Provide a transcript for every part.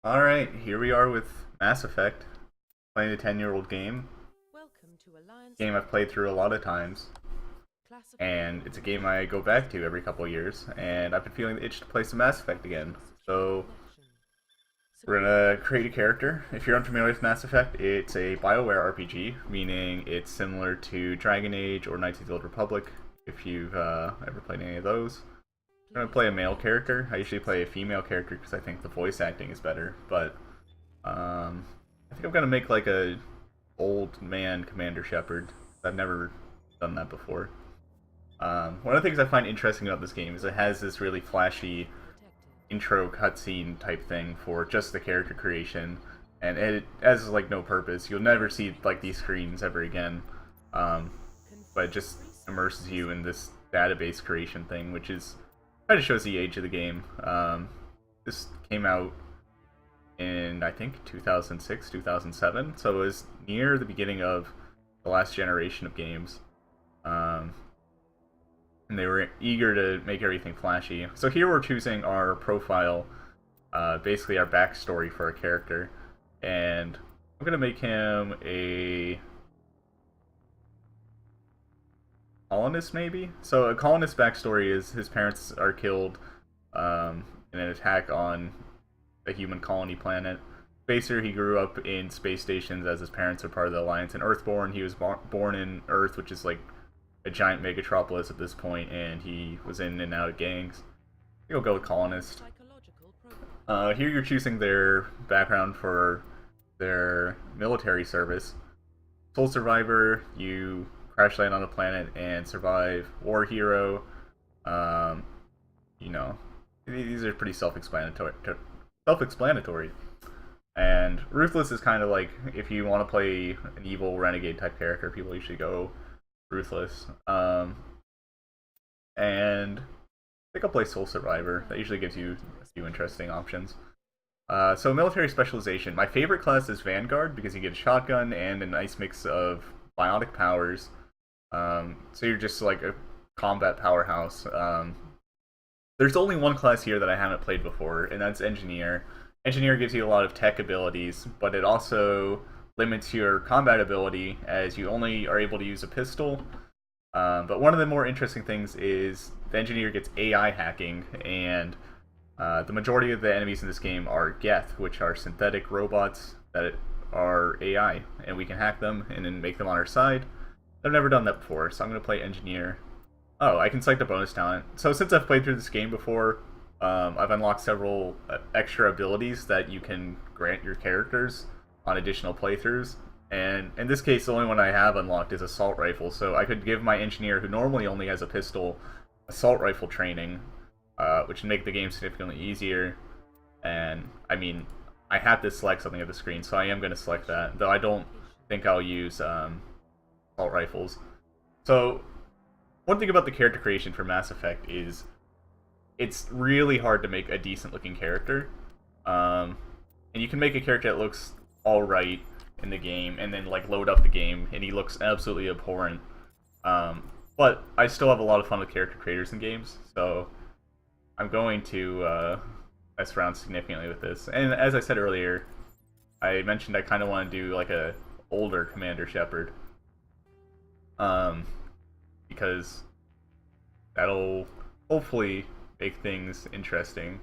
Alright, here we are with Mass Effect, playing a 10-year-old game. Game I've played through a lot of times, and it's a game I go back to every couple of years, and I've been feeling the itch to play some Mass Effect again. So, we're gonna create a character. If you're unfamiliar with Mass Effect, it's a BioWare RPG, meaning it's similar to Dragon Age or Knights of the Old Republic, if you've ever played any of those. I'm gonna play a male character. I usually play a female character because I think the voice acting is better, but I think I'm gonna make like a old man Commander Shepard. I've never done that before. One of the things I find interesting about this game is it has this really flashy intro cutscene type thing for just the character creation, and it has like no purpose. You'll never see like these screens ever again, but it just immerses you in this database creation thing, which is kind of shows the age of the game. This came out in, I think, 2006, 2007, so it was near the beginning of the last generation of games. And they were eager to make everything flashy. So here we're choosing our profile, basically our backstory for our character, and I'm going to make him a colonist, maybe? So a colonist backstory is his parents are killed in an attack on a human colony planet. Spacer, he grew up in space stations as his parents were part of the Alliance. And Earthborn, he was born in Earth, which is like a giant megatropolis at this point, and he was in and out of gangs. You'll go with colonist. Here you're choosing their background for their military service. Sole survivor, you crash land on a planet and survive. War hero, you know, these are pretty self-explanatory. And ruthless is kind of like, if you want to play an evil renegade type character, people usually go ruthless. And I think I'll play Soul Survivor. That usually gives you a few interesting options. So military specialization. My favorite class is Vanguard because you get a shotgun and a nice mix of bionic powers. So you're just like a combat powerhouse. There's only one class here that I haven't played before, and that's Engineer. Engineer gives you a lot of tech abilities, but it also limits your combat ability as you only are able to use a pistol. But one of the more interesting things is the Engineer gets AI hacking, and the majority of the enemies in this game are Geth, which are synthetic robots that are AI, and we can hack them and then make them on our side. I've never done that before, so I'm going to play Engineer. Oh, I can select a bonus talent. So since I've played through this game before, I've unlocked several extra abilities that you can grant your characters on additional playthroughs. And in this case, the only one I have unlocked is Assault Rifle, so I could give my Engineer, who normally only has a pistol, Assault Rifle training, which would make the game significantly easier. And, I mean, I have to select something at the screen, so I am going to select that, though I don't think I'll use Assault Rifles. So, one thing about the character creation for Mass Effect is it's really hard to make a decent looking character. And you can make a character that looks alright in the game and then like load up the game and he looks absolutely abhorrent. But I still have a lot of fun with character creators in games, so I'm going to mess around significantly with this. And as I said earlier, I mentioned I kind of want to do like a older Commander Shepard. Because that'll hopefully make things interesting.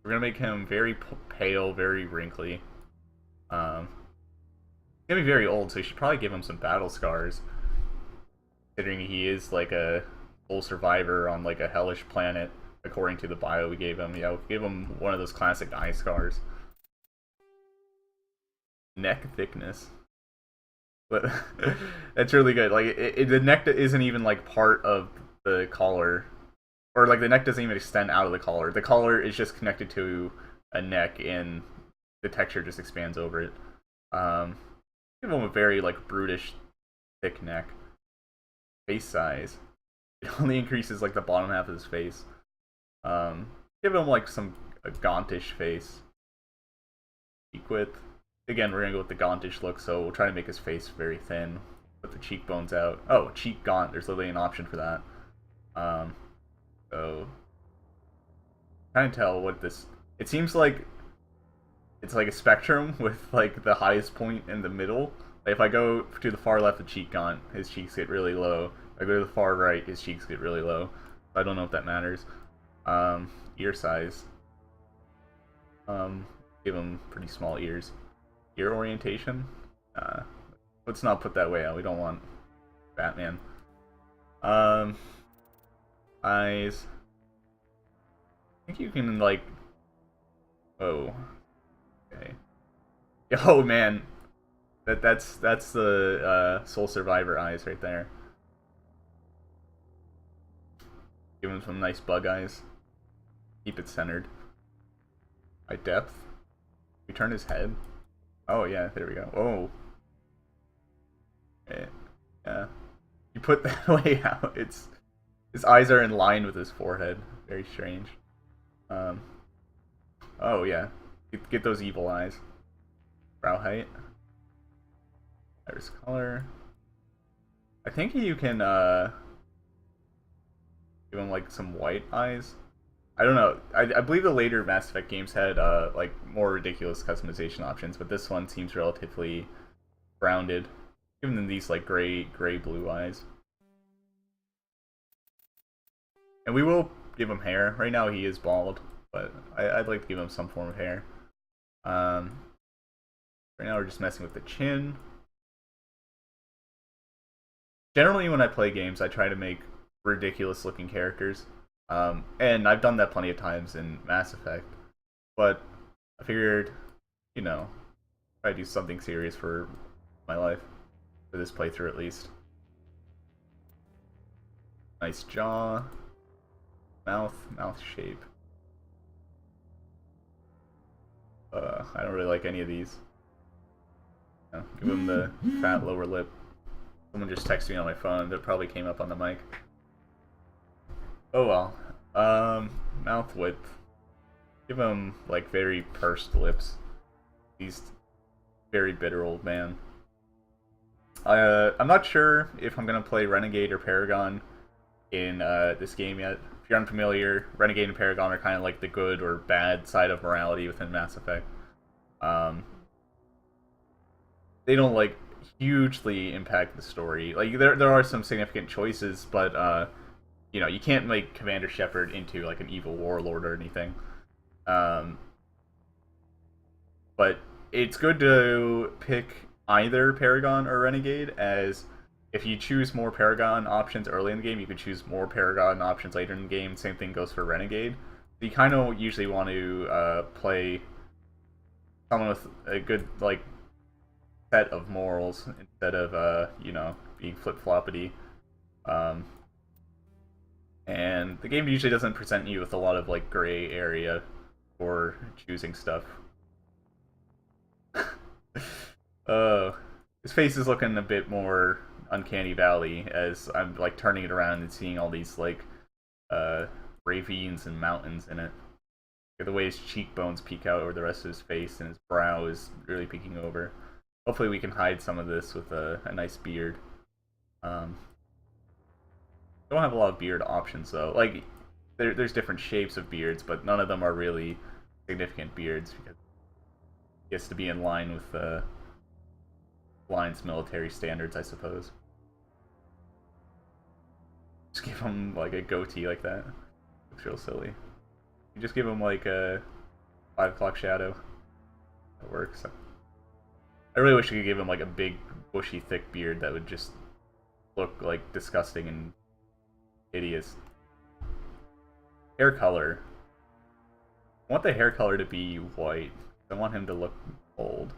We're gonna make him very pale, very wrinkly. He's gonna be very old, so you should probably give him some battle scars, considering he is like a full survivor on like a hellish planet, according to the bio we gave him. Yeah, we'll give him one of those classic eye scars. Neck thickness. But that's really good. Like the neck isn't even like part of the collar, or like the neck doesn't even extend out of the collar. The collar is just connected to a neck, and the texture just expands over it. Give him a very like brutish, thick neck. Face size. It only increases like the bottom half of his face. Give him like a gauntish face. Cheek width. Again, we're gonna go with the gauntish look, so we'll try to make his face very thin. Put the cheekbones out. Oh, cheek gaunt. There's literally an option for that. So, kind of tell what this... It seems like it's like a spectrum with like the highest point in the middle. Like if I go to the far left of Cheek Gaunt, his cheeks get really low. If I go to the far right, his cheeks get really low. I don't know if that matters. Ear size. Give him pretty small ears. Ear orientation. Let's not put that way out. We don't want Batman. Eyes. I think you can like. Oh. Okay. Oh man. That's the Soul Survivor eyes right there. Give him some nice bug eyes. Keep it centered. Eye depth. We turn his head. Oh yeah, there we go. Oh. Okay. Yeah. You put that way out. It's his eyes are in line with his forehead. Very strange. Oh yeah. Get those evil eyes. Brow height. Iris color. I think you can give him like some white eyes. I don't know. I believe the later Mass Effect games had like more ridiculous customization options, but this one seems relatively grounded. Give them these like gray blue eyes. And we will give him hair. Right now he is bald, but I'd like to give him some form of hair. Right now we're just messing with the chin. Generally when I play games, I try to make ridiculous looking characters. And I've done that plenty of times in Mass Effect. But I figured, you know, try to do something serious for my life. For this playthrough at least. Nice jaw. Mouth shape. I don't really like any of these. Yeah, give him the fat lower lip. Someone just texted me on my phone. That probably came up on the mic. Oh well. Mouth width. Give him like very pursed lips. He's very bitter old man. I'm not sure if I'm gonna play Renegade or Paragon in this game yet. If you're unfamiliar, Renegade and Paragon are kind of like the good or bad side of morality within Mass Effect. They don't like hugely impact the story. Like there are some significant choices, but you know, you can't make Commander Shepard into like an evil warlord or anything. But it's good to pick either Paragon or Renegade, as if you choose more Paragon options early in the game, you can choose more Paragon options later in the game. Same thing goes for Renegade. So you kind of usually want to play someone with a good like set of morals instead of you know, being flip-floppity. And the game usually doesn't present you with a lot of like gray area for choosing stuff. His face is looking a bit more Uncanny Valley as I'm like turning it around and seeing all these like ravines and mountains in it. The way his cheekbones peek out over the rest of his face and his brow is really peeking over. Hopefully we can hide some of this with a nice beard. Don't have a lot of beard options though. Like there's different shapes of beards, but none of them are really significant beards because it has to be in line with the Alliance military standards, I suppose. Just give him like a goatee like that. Looks real silly. You just give him like a 5 o'clock shadow. That works. I really wish I could give him like a big, bushy, thick beard that would just look like disgusting and hideous. Hair color. I want the hair color to be white. I want him to look old.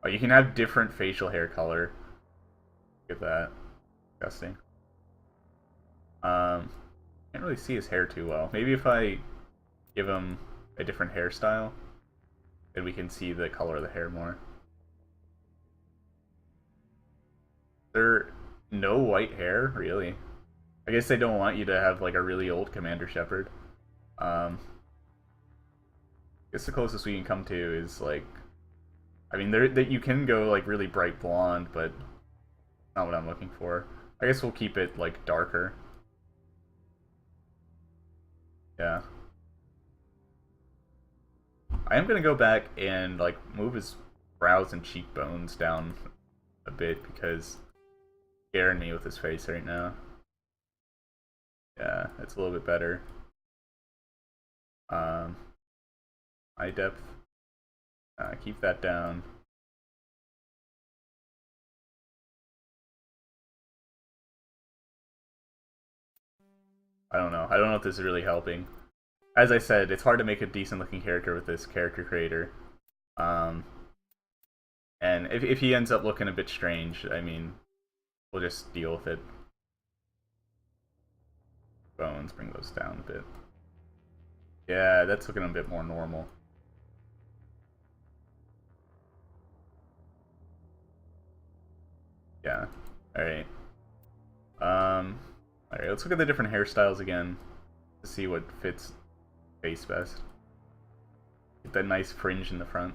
Oh, you can have different facial hair color. Look at that. Disgusting. Can't really see his hair too well. Maybe if I give him a different hairstyle, then we can see the color of the hair more. Is there no white hair? Really? I guess they don't want you to have like a really old Commander Shepard. I guess the closest we can come to is like, I mean, that you can go like really bright blonde, but not what I'm looking for. I guess we'll keep it like darker. Yeah. I am gonna go back and like move his brows and cheekbones down a bit because he's scaring me with his face right now. Yeah, it's a little bit better. Eye depth. Keep that down. I don't know. I don't know if this is really helping. As I said, it's hard to make a decent looking character with this character creator. And if he ends up looking a bit strange, I mean, we'll just deal with it. Bones, bring those down a bit. Yeah, that's looking a bit more normal. Yeah. Alright. Alright, let's look at the different hairstyles again to see what fits face best. Get that nice fringe in the front.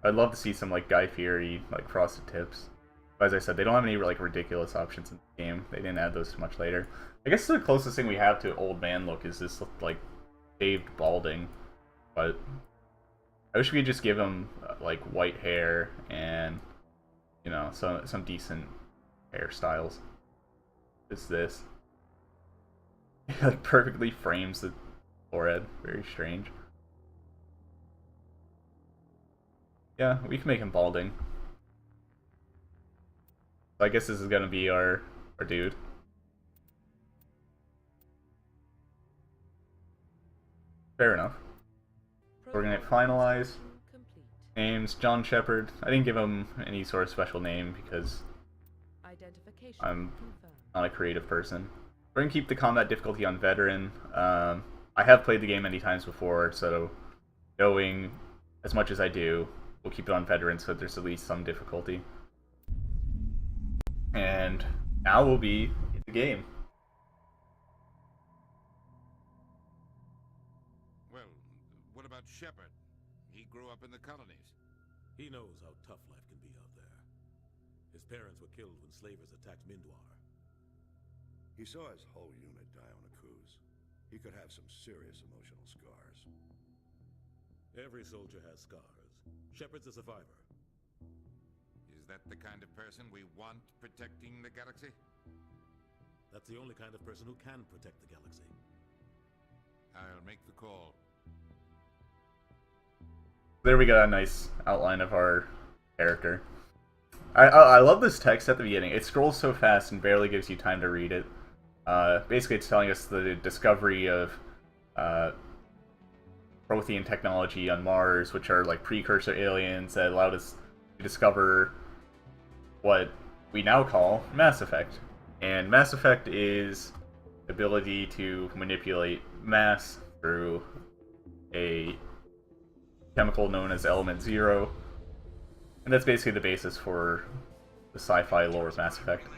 I'd love to see some like Guy Fieri, like frosted tips. But as I said, they don't have any like ridiculous options in the game. They didn't add those too much later. I guess the closest thing we have to old man look is this like shaved balding. But I wish we could just give him like white hair and you know some decent hairstyles. Just this. It like perfectly frames the forehead. Very strange. Yeah, we can make him balding. So I guess this is gonna be our dude. Fair enough. We're gonna finalize. Name's John Shepard. I didn't give him any sort of special name because I'm not a creative person. We're gonna keep the combat difficulty on veteran. I have played the game many times before, so knowing as much as I do, we'll keep it on veteran so that there's at least some difficulty. And now we'll be in the game. Well, what about Shepard? He grew up in the colonies. He knows how tough life can be out there. His parents were killed when slavers attacked Mindwar. He saw his whole unit die on a cruise. He could have some serious emotional scars. Every soldier has scars. Shepard's a survivor. Is that the kind of person we want protecting the galaxy? That's the only kind of person who can protect the galaxy. I'll make the call. There we got a nice outline of our character. I love this text at the beginning. It scrolls so fast and barely gives you time to read it. Basically, it's telling us the discovery of Prothean technology on Mars, which are like precursor aliens that allowed us to discover what we now call Mass Effect. And Mass Effect is the ability to manipulate mass through a chemical known as Element Zero. And that's basically the basis for the sci-fi lore of Mass Effect.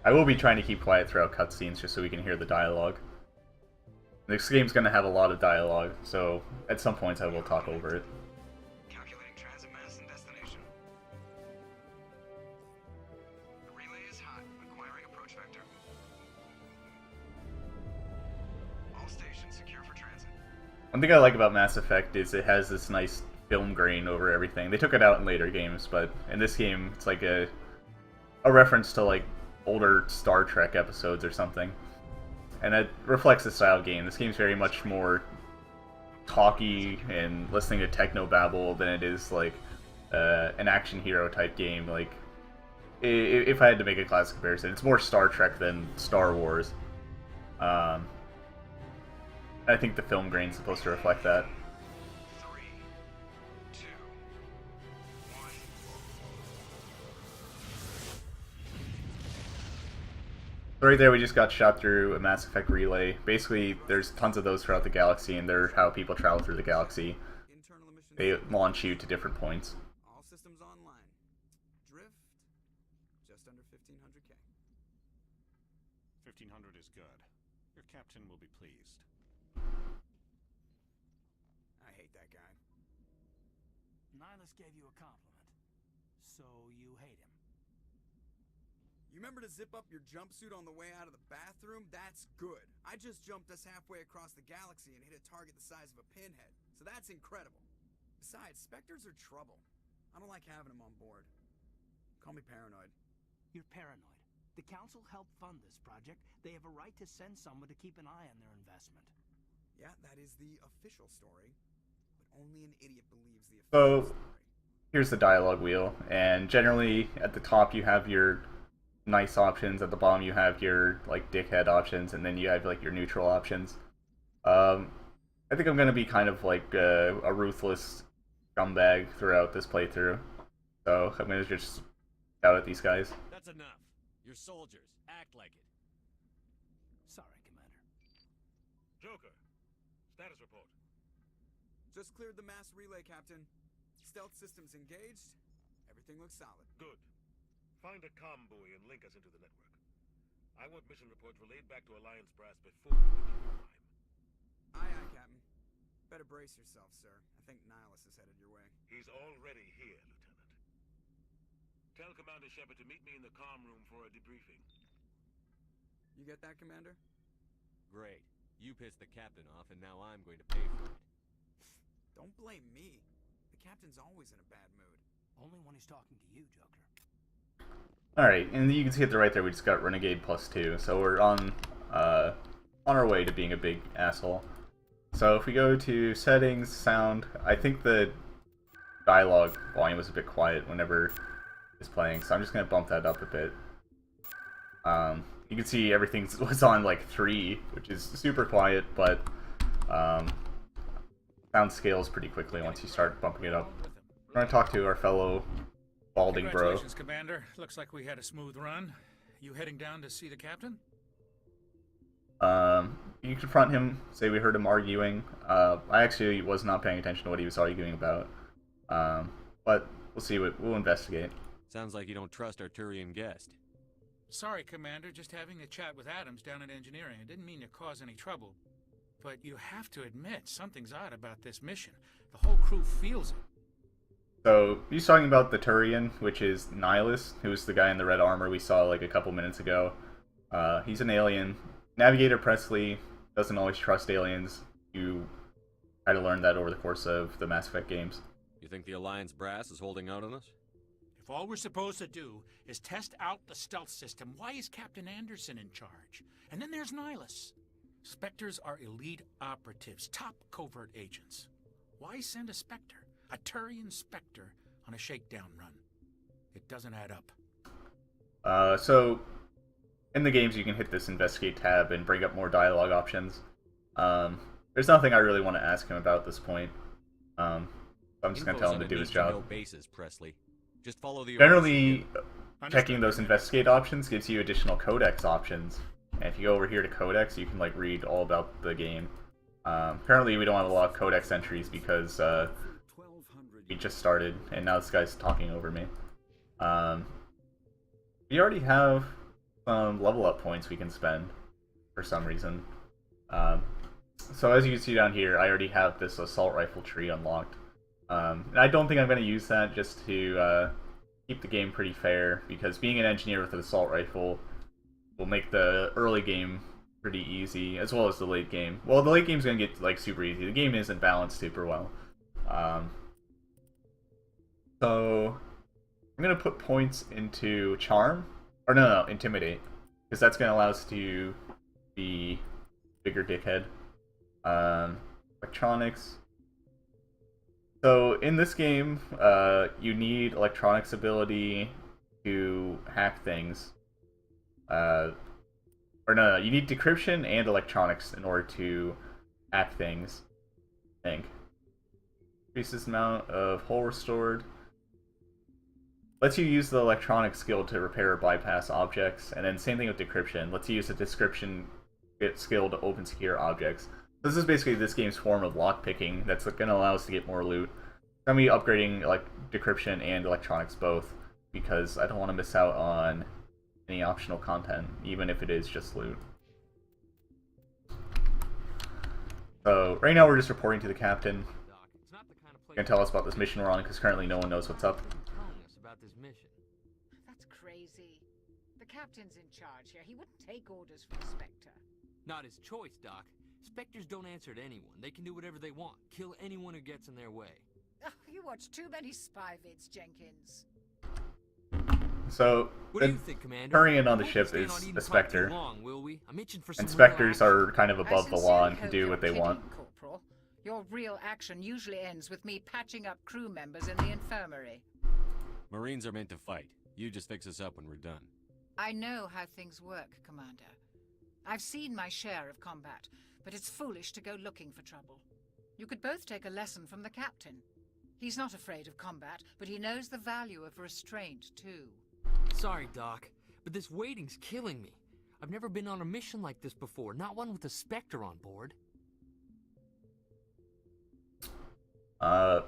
I will be trying to keep quiet throughout cutscenes just so we can hear the dialogue. This game's going to have a lot of dialogue, so at some points I will talk over it. Calculating transit mass and destination. The relay is hot, acquiring approach vector. All stations secure for transit. One thing I like about Mass Effect is it has this nice film grain over everything. They took it out in later games, but in this game it's like a reference to like older Star Trek episodes or something. And that reflects the style of game. This game's very much more talky and listening to technobabble than it is like an action hero type game. Like, if I had to make a class comparison, it's more Star Trek than Star Wars. I think the film grain's supposed to reflect that. 3, 2, 1. Right there, we just got shot through a Mass Effect relay. Basically, there's tons of those throughout the galaxy, and they're how people travel through the galaxy. Internal emissions. They launch you to different points. All systems online. Drift just under 1500K. 1500 is good. Your captain will be pleased. I hate that guy. Nihilus gave you a compliment, so you hate him. You remember to zip up your jumpsuit on the way out of the bathroom? That's good. I just jumped us halfway across the galaxy and hit a target the size of a pinhead, so that's incredible. Besides, Spectres are trouble. I don't like having them on board. Call me paranoid. You're paranoid. The Council helped fund this project. They have a right to send someone to keep an eye on their investment. Yeah, that is the official story. But only an idiot believes the So, official story. here's the dialogue wheel, and generally at the top you have your nice options, at the bottom you have your like dickhead options, and then you have like your neutral options. I think I'm gonna be kind of like a ruthless scumbag throughout this playthrough, so I'm gonna just shout at these guys. That's enough. You're soldiers. Act like it. Sorry, Commander. Joker, status report. Just cleared the mass relay, Captain. Stealth systems engaged. Everything looks solid. Good. Find a comm buoy and link us into the network. I want mission reports relayed back to Alliance Brass before the time. Aye, aye, Captain. Better brace yourself, sir. I think Nihilus is headed your way. He's already here, Lieutenant. Tell Commander Shepard to meet me in the comm room for a debriefing. You get that, Commander? Great. You pissed the captain off, and now I'm going to pay for it. Don't blame me. The Captain's always in a bad mood. Only when he's talking to you, Joker. Alright, and you can see at the right there we just got Renegade +2, so we're on our way to being a big asshole. So if we go to settings, sound, I think the dialogue volume was a bit quiet whenever it's playing, so I'm just going to bump that up a bit. You can see everything was on like 3, which is super quiet, but sound scales pretty quickly once you start bumping it up. We're going to talk to our fellow balding bro. Congratulations, Commander. Looks like we had a smooth run. You heading down to see the captain? You confront him, say we heard him arguing. I actually was not paying attention to what he was arguing about. But we'll see, we'll investigate. Sounds like you don't trust our Turian guest. Sorry, Commander. Just having a chat with Adams down at engineering. I didn't mean to cause any trouble. But you have to admit, something's odd about this mission. The whole crew feels it. So, he's talking about the Turian, which is Nihilus, who's the guy in the red armor we saw like a couple minutes ago. He's an alien. Navigator Presley doesn't always trust aliens. You try to learn that over the course of the Mass Effect games. You think the Alliance brass is holding out on us? If all we're supposed to do is test out the stealth system, why is Captain Anderson in charge? And then there's Nihilus. Spectres are elite operatives, top covert agents. Why send a Spectre? A Turian Spectre on a shakedown run. It doesn't add up. So, in the games you can hit this investigate tab and bring up more dialogue options. There's nothing I really want to ask him about at this point. So I'm just going to tell him to do his job. No basis, Presley. Just follow the Generally, checking those investigate options gives you additional codex options. And if you go over here to codex, you can like read all about the game. Currently we don't have a lot of codex entries because we just started, and now this guy's talking over me. We already have some level up points we can spend for some reason. So as you can see down here, I already have this assault rifle tree unlocked. And I don't think I'm going to use that, just to keep the game pretty fair, because being an engineer with an assault rifle will make the early game pretty easy, as well as the late game. Well, the late game's going to get like super easy. The game isn't balanced super well. So I'm going to put points into Charm, or no, Intimidate, because that's going to allow us to be bigger dickhead. Electronics. So in this game, you need electronics ability to hack things. Or no, you need decryption and electronics in order to hack things, I think. Increases the amount of hull restored. Lets you use the electronic skill to repair or bypass objects, and then same thing with decryption. Lets you use the description skill to open secure objects. This is basically this game's form of lockpicking that's going to allow us to get more loot. I'm going to be upgrading like decryption and electronics both, because I don't want to miss out on any optional content, even if it is just loot. So right now we're just reporting to the captain. He's going to tell us about this mission we're on, because currently no one knows what's up. That's crazy. The captain's in charge here. He wouldn't take orders from the Spectre. Not his choice, Doc. Spectres don't answer to anyone. They can do whatever they want. Kill anyone who gets in their way. Oh, you watch too many spy vids, Jenkins. So, What do you think, Commander? Turning on the I hope ship we stay is on Eden a Top Spectre. too long, will we? I'm itching for some And real Spectres action. are kind of I above the law and sincerely can do hope what they you're want. kidding, Corporal. Your real action usually ends with me patching up crew members in the infirmary. Marines are meant to fight. You just fix us up when we're done. I know how things work, Commander. I've seen my share of combat, but it's foolish to go looking for trouble. You could both take a lesson from the captain. He's not afraid of combat, but he knows the value of restraint, too. Sorry, Doc, but this waiting's killing me. I've never been on a mission like this before, not one with a Spectre on board. I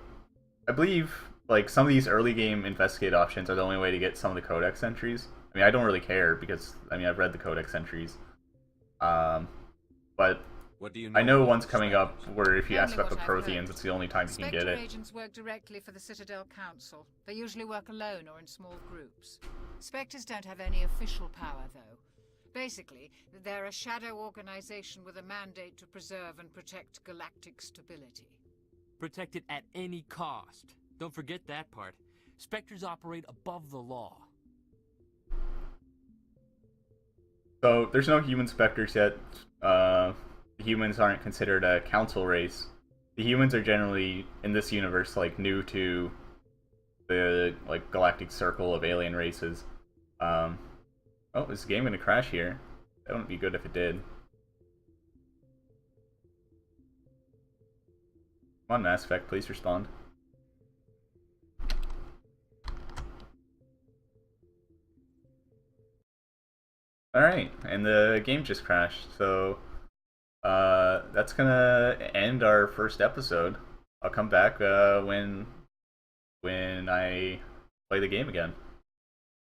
believe, like, some of these early game investigate options are the only way to get some of the codex entries. I mean, I don't really care because, I mean, I've read the codex entries. But What do you I know about one's the coming up Spectres? where if you ask Only about the what I've Protheans, heard. it's the only time you can get Spectre it. agents work directly for the Citadel Council. They usually work alone or in small groups. Spectres don't have any official power, though. Basically, they're a shadow organization with a mandate to preserve and protect galactic stability. Protect it at any cost. Don't forget that part. Spectres operate above the law. So, there's no human Spectres yet. The humans aren't considered a council race. The humans are generally, in this universe, like, new to the, like, galactic circle of alien races. Oh, is the game gonna crash here? That wouldn't be good if it did. Come on, Mass Effect, please respond. Alright, and the game just crashed, so that's gonna end our first episode. I'll come back when I play the game again.